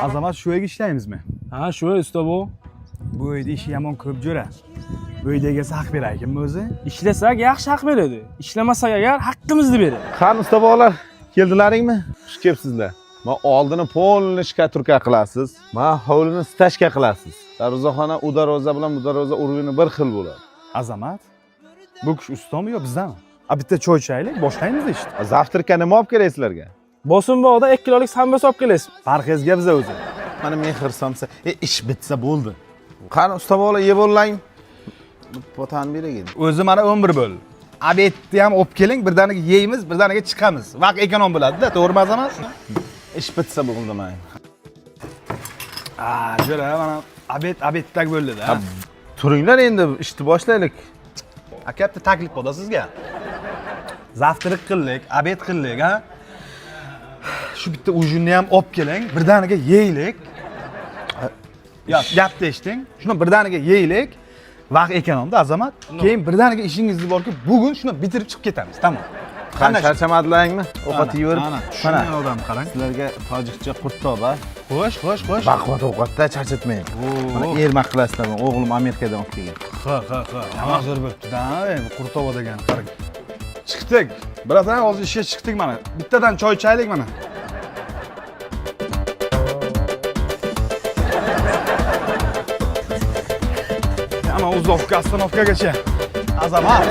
Azamat shu yerga ishlaymizmi? Ha, shu usta bu. Bu yerda ishi yomon ko'p jo'ra. Bu yerda egasi haq beraylikmi o'zi? Ishlasak yaxshi haq beradi. Ishlamasak agar haqqimizni beradi. Qani usta bog'lar, keldilaringmi? Xush kelibsizlar. Men oldini polni shkaturka qilasiz. Men hovlini stashka qilasiz. Darvozaxona u darvoza bilan bu darvoza urug'ini bir xil bo'ladi. Azamat. Bu kishi ustami yo bizdami? A bitta choy ichaylik, boshlaymiz ishni. Zavtrga nima olib kerak sizlarga? Bosinbog'da 2 kilolik sambosa olib kelasiz. Parhezga biza o'zi. Mana men xirsomsa, ish bitsa bo'ldi. Qani usta bog'lar yeb o'rlang. Potani beragin. O'zi mana 11 bo'l. Obedni ham olib keling, birdaniga yeymiz, birdaniga chiqamiz. Vaqt ekonom bo'ladi-da, to'g'rimi Azamat? Ish bitsa bo'ldi men. Jo'ra, mana obeddak bo'ldi-da. Turinglar endi ishni boshlaylik. Aka bitta taklif bo'ldi sizga. Zavtrik qildik, obed qildik, ha? Shu bitta ujinni ham olib keling, birdaniga yeylik. Gapni eshiting. Shuni birdaniga yeylik. Vaqt ekonomda Azamat. Keyin birdaniga ishingiz borki, bugun shuni bitirib chiqib ketamiz, tamom. Qani charchamadingmi? Ovqat yeyib. Mana odam qarang. Sizlarga tojikcha qurtoba. Xo'sh. Baquvvat ovqatda charchatmang. Mana ermak qilasizlar. O'g'lim Amerikadan olib kelgan. Ha. Nima zo'r bo'libdi-da, qurtova degan. Qarang. Chiqdik. Birazdan hozir ishga chiqdik mana. Bittadan choy ichaylik mana. Ana uzovka, ostanovkagacha. Azamat.